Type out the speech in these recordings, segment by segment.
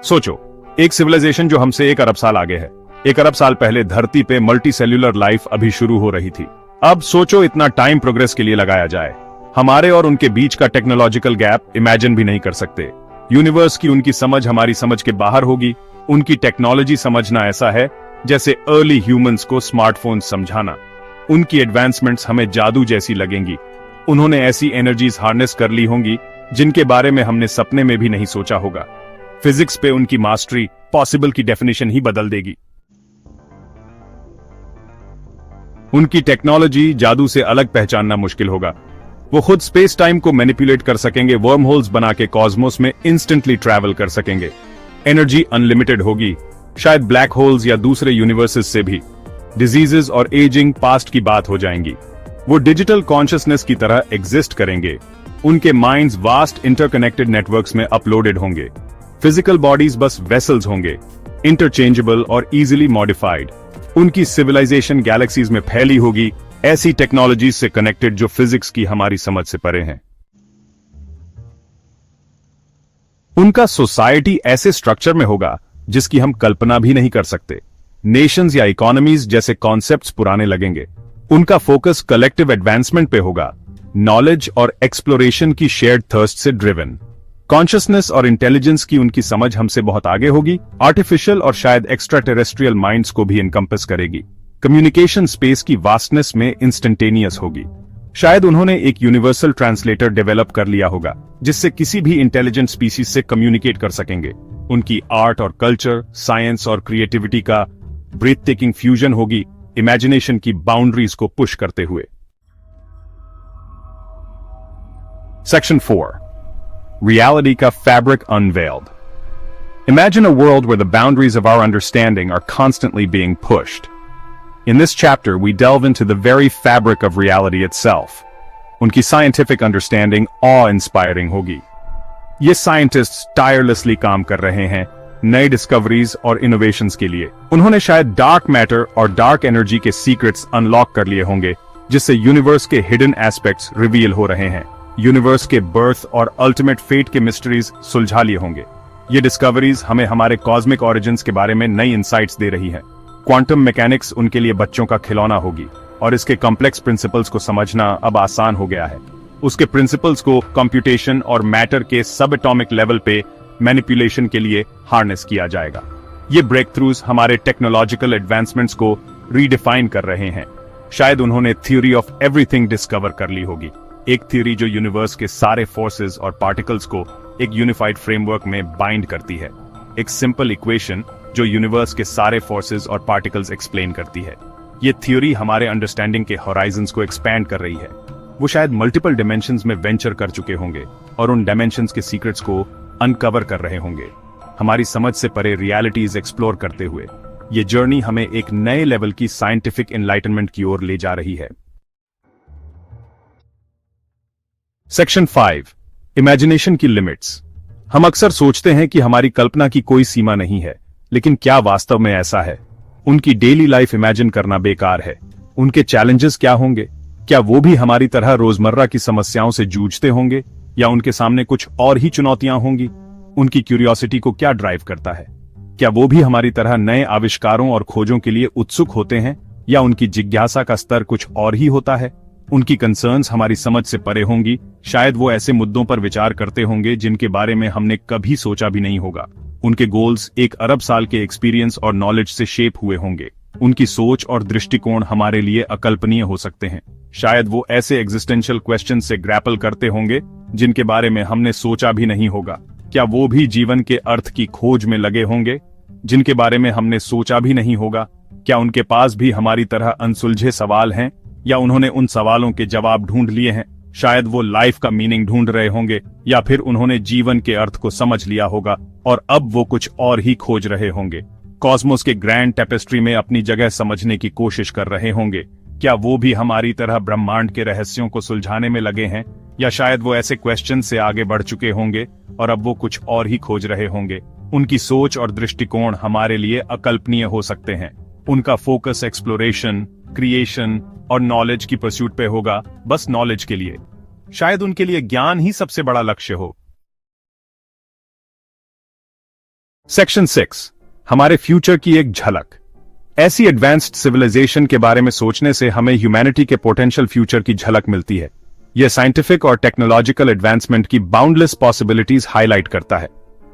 सोचो, एक सिविलाइजेशन जो हमसे 1 अरब साल आगे है। 1 अरब साल पहले धरती पे मल्टी सेल्यूलर लाइफ अभी शुरू हो रही थी। अब सोचो इतना टाइम प्रोग्रेस के लिए लगाया जाए। हमारे और उनके बीच का टेक्नोलॉजिकल गैप इमेजिन भी नहीं कर सकते। यूनिवर्स की उनकी समझ हमारी समझ के बाहर होगी। उनकी टेक्नोलॉजी समझना ऐसा है जैसे अर्ली ह्यूमंस को स्मार्टफोन समझाना। उनकी एडवांसमेंट्स हमें जादू जैसी लगेंगी। उन्होंने ऐसी एनर्जीज हार्नेस कर ली होंगी जिनके बारे में हमने सपने में भी नहीं सोचा होगा। फिजिक्स पे उनकी मास्टरी पॉसिबल की डेफिनेशन ही बदल देगी। उनकी टेक्नोलॉजी जादू से अलग पहचानना मुश्किल होगा। वो खुद स्पेस टाइम को मैनिपुलेट कर सकेंगे, वर्म होल्स बना के कॉस्मोस में इंस्टेंटली ट्रैवल कर सकेंगे। एनर्जी अनलिमिटेड होगी, शायद ब्लैक होल्स या दूसरे यूनिवर्सेस से भी। डिजीजेस और एजिंग पास्ट की बात हो जाएंगी। वो डिजिटल कॉन्शियसनेस की तरह एग्जिस्ट करेंगे। उनके माइंड्स वास्ट इंटरकनेक्टेड नेटवर्क्स में अपलोडेड होंगे। फिजिकल बॉडीज बस वेसल्स होंगे, इंटरचेंजेबल और इजीली मॉडिफाइड। उनकी सिविलाइजेशन गैलेक्सीज में फैली होगी, ऐसी टेक्नोलॉजीज से कनेक्टेड जो फिजिक्स की हमारी समझ से परे हैं। उनका सोसाइटी ऐसे स्ट्रक्चर में होगा जिसकी हम कल्पना भी नहीं कर सकते। नेशंस या इकोनॉमीज जैसे कॉन्सेप्ट्स पुराने लगेंगे। उनका फोकस कलेक्टिव एडवांसमेंट पे होगा, नॉलेज और एक्सप्लोरेशन की शेयर्ड थर्स्ट से ड्रिवन। कॉन्शियसनेस और इंटेलिजेंस की उनकी समझ हमसे बहुत आगे होगी। आर्टिफिशियल और शायद एक्स्ट्रा टेरेस्ट्रियल माइंड्स को भी इनकम्पस करेगी। कम्युनिकेशन स्पेस की वास्टनेस में इंस्टेंटेनियस होगी। शायद उन्होंने एक यूनिवर्सल ट्रांसलेटर डेवलप कर लिया होगा जिससे किसी भी इंटेलिजेंट स्पीसीज से कम्युनिकेट कर सकेंगे। उनकी आर्ट और कल्चर, साइंस और क्रिएटिविटी का ब्रेथ टेकिंग फ्यूजन होगी, इमेजिनेशन की बाउंड्रीज को पुश करते हुए। सेक्शन 4, Reality का fabric unveiled. Imagine a world where the boundaries of our understanding are constantly being pushed. In this chapter, we delve into the very fabric of reality itself. उनकी scientific understanding awe-inspiring होगी। ये scientists tirelessly काम कर रहे हैं नए discoveries और innovations के लिए। उन्होंने शायद डार्क मैटर और डार्क एनर्जी के सीक्रेट्स अनलॉक कर लिए होंगे जिससे यूनिवर्स के हिडन एस्पेक्ट्स रिवील हो रहे हैं। यूनिवर्स के बर्थ और अल्टीमेट फेट के मिस्ट्रीज सुलझा लिए होंगे। ये डिस्कवरीज हमें हमारे कॉस्मिक ओरिजिन्स के बारे में नई इंसाइट्स दे रही हैं। क्वांटम मैकेनिक्स उनके लिए बच्चों का खिलौना होगी और इसके कॉम्प्लेक्स प्रिंसिपल्स को समझना अब आसान हो गया है। उसके प्रिंसिपल्स को कंप्यूटेशन और मैटर के सब एटॉमिक लेवल पे मैनिपुलेशन के लिए हार्नेस किया जाएगा। ये ब्रेक थ्रूज हमारे टेक्नोलॉजिकल एडवांसमेंट्स को रीडिफाइन कर रहे हैं। शायद उन्होंने थ्योरी ऑफ एवरीथिंग डिस्कवर कर ली होगी, एक थ्योरी जो यूनिवर्स के सारे फोर्सेस और पार्टिकल्स को एक यूनिफाइड फ्रेमवर्क में बाइंड करती है। एक सिंपल इक्वेशन जो यूनिवर्स के सारे फोर्सेस और पार्टिकल्स एक्सप्लेन करती है। ये थ्योरी हमारे अंडरस्टैंडिंग के होराइजन्स को एक्सपैंड कर रही है। वो शायद मल्टीपल डायमेंशंस में वेंचर कर चुके होंगे और उन डायमेंशंस के सीक्रेट्स को अनकवर कर रहे होंगे, हमारी समझ से परे रियलिटीज एक्सप्लोर करते हुए। ये जर्नी हमें एक नए लेवल की साइंटिफिक एनलाइटनमेंट की ओर ले जा रही है। सेक्शन 5, इमेजिनेशन की लिमिट्स। हम अक्सर सोचते हैं कि हमारी कल्पना की कोई सीमा नहीं है, लेकिन क्या वास्तव में ऐसा है? उनकी डेली लाइफ इमेजिन करना बेकार है। उनके चैलेंजेस क्या होंगे? क्या वो भी हमारी तरह रोजमर्रा की समस्याओं से जूझते होंगे या उनके सामने कुछ और ही चुनौतियां होंगी? उनकी क्यूरियोसिटी को क्या ड्राइव करता है? क्या वो भी हमारी तरह नए आविष्कारों और खोजों के लिए उत्सुक होते हैं या उनकी जिज्ञासा का स्तर कुछ और ही होता है? उनकी कंसर्न्स हमारी समझ से परे होंगी। शायद वो ऐसे मुद्दों पर विचार करते होंगे जिनके बारे में हमने कभी सोचा भी नहीं होगा। उनके गोल्स 1 अरब साल के एक्सपीरियंस और नॉलेज से शेप हुए होंगे। उनकी सोच और दृष्टिकोण हमारे लिए अकल्पनीय हो सकते हैं। शायद वो ऐसे एग्जिस्टेंशियल क्वेश्चन से ग्रैपल करते होंगे जिनके बारे में हमने सोचा भी नहीं होगा। क्या वो भी जीवन के अर्थ की खोज में लगे होंगे जिनके बारे में हमने सोचा भी नहीं होगा? क्या उनके पास भी हमारी तरह अनसुलझे सवाल हैं या उन्होंने उन सवालों के जवाब ढूंढ लिए हैं? शायद वो लाइफ का मीनिंग ढूंढ रहे होंगे या फिर उन्होंने जीवन के अर्थ को समझ लिया होगा और अब वो कुछ और ही खोज रहे होंगे। कॉस्मोस के ग्रैंड टेपेस्ट्री में अपनी जगह समझने की कोशिश कर रहे होंगे। क्या वो भी हमारी तरह ब्रह्मांड के रहस्यों को सुलझाने में लगे हैं या शायद वो ऐसे क्वेश्चन से आगे बढ़ चुके होंगे और अब वो कुछ और ही खोज रहे होंगे? उनकी सोच और दृष्टिकोण हमारे लिए अकल्पनीय हो सकते हैं। उनका फोकस एक्सप्लोरेशन, क्रिएशन और नॉलेज की परस्यूट पे होगा, बस नॉलेज के लिए। शायद उनके लिए ज्ञान ही सबसे बड़ा लक्ष्य हो। सेक्शन 6 हमारे फ्यूचर की एक झलक। ऐसी एडवांस्ड सिविलाइजेशन के बारे में सोचने से हमें ह्यूमैनिटी के पोटेंशियल फ्यूचर की झलक मिलती है। यह साइंटिफिक और टेक्नोलॉजिकल एडवांसमेंट की बाउंडलेस पॉसिबिलिटीज हाईलाइट करता है।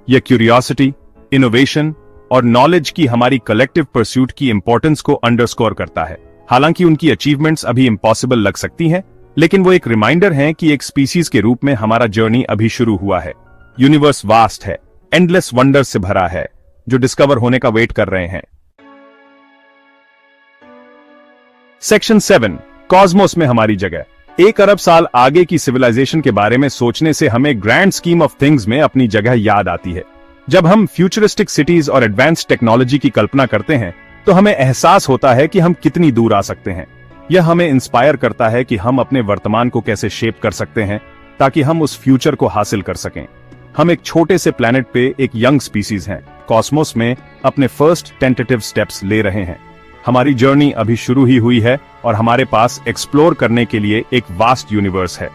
यह क्यूरियोसिटी, इनोवेशन और नॉलेज की हमारी कलेक्टिव परस्यूट की इंपॉर्टेंस को अंडरस्कोर करता है। हालांकि उनकी अचीवमेंट्स अभी इंपॉसिबल लग सकती हैं, लेकिन वो एक रिमाइंडर हैं कि एक स्पीसीज के रूप में हमारा जर्नी अभी शुरू हुआ है। यूनिवर्स वास्ट है, एंडलेस वंडर से भरा है, जो डिस्कवर होने का वेट कर रहे हैं। सेक्शन 7 कॉस्मोस में हमारी जगह। 1 अरब साल आगे की सिविलाइजेशन के बारे में सोचने से हमें ग्रैंड स्कीम ऑफ थिंग्स में अपनी जगह याद आती है। जब हम फ्यूचरिस्टिक सिटीज और एडवांस्ड टेक्नोलॉजी की कल्पना करते हैं तो हमें एहसास होता है कि हम कितनी दूर आ सकते हैं। यह हमें इंस्पायर करता है कि हम अपने वर्तमान को कैसे शेप कर सकते हैं ताकि हम उस फ्यूचर को हासिल कर सकें। हम एक छोटे से प्लेनेट पे एक यंग स्पीसीज हैं, कॉस्मोस में अपने फर्स्ट टेंटेटिव स्टेप्स ले रहे हैं। हमारी जर्नी अभी शुरू ही हुई है और हमारे पास एक्सप्लोर करने के लिए एक वास्ट यूनिवर्स है।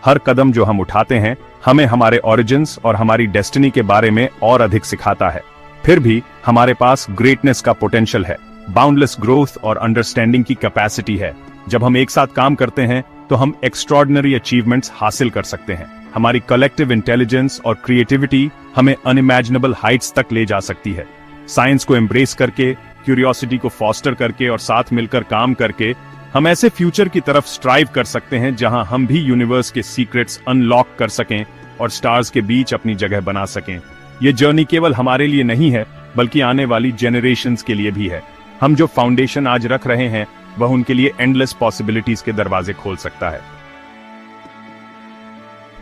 हर कदम जो हम उठाते हैं हमें हमारे ओरिजिन्स और हमारी डेस्टिनी के बारे में और अधिक सिखाता है। फिर भी हमारे पास ग्रेटनेस का पोटेंशियल है, बाउंडलेस ग्रोथ और अंडरस्टैंडिंग की कैपेसिटी है। जब हम एक साथ काम करते हैं तो हम एक्स्ट्रॉर्डिनरी अचीवमेंट्स हासिल कर सकते हैं। हमारी कलेक्टिव इंटेलिजेंस और क्रिएटिविटी हमें अनइमेजिनेबल हाइट्स तक ले जा सकती है। साइंस को एम्ब्रेस करके, क्यूरियोसिटी को फॉस्टर करके और साथ मिलकर काम करके हम ऐसे फ्यूचर की तरफ स्ट्राइव कर सकते हैं जहां हम भी यूनिवर्स के सीक्रेट्स अनलॉक कर सकें और स्टार्स के बीच अपनी जगह बना सकें। ये जर्नी केवल हमारे लिए नहीं है बल्कि आने वाली जेनरेशंस के लिए भी है। हम जो फाउंडेशन आज रख रहे हैं वह उनके लिए एंडलेस पॉसिबिलिटीज के दरवाजे खोल सकता है।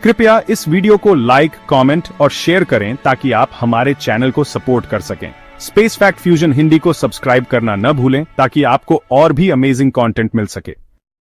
कृपया इस वीडियो को लाइक, कमेंट और शेयर करें ताकि आप हमारे चैनल को सपोर्ट कर सकें। स्पेस फैक्ट फ्यूजन हिंदी को सब्सक्राइब करना न भूलें ताकि आपको और भी अमेजिंग कंटेंट मिल सके।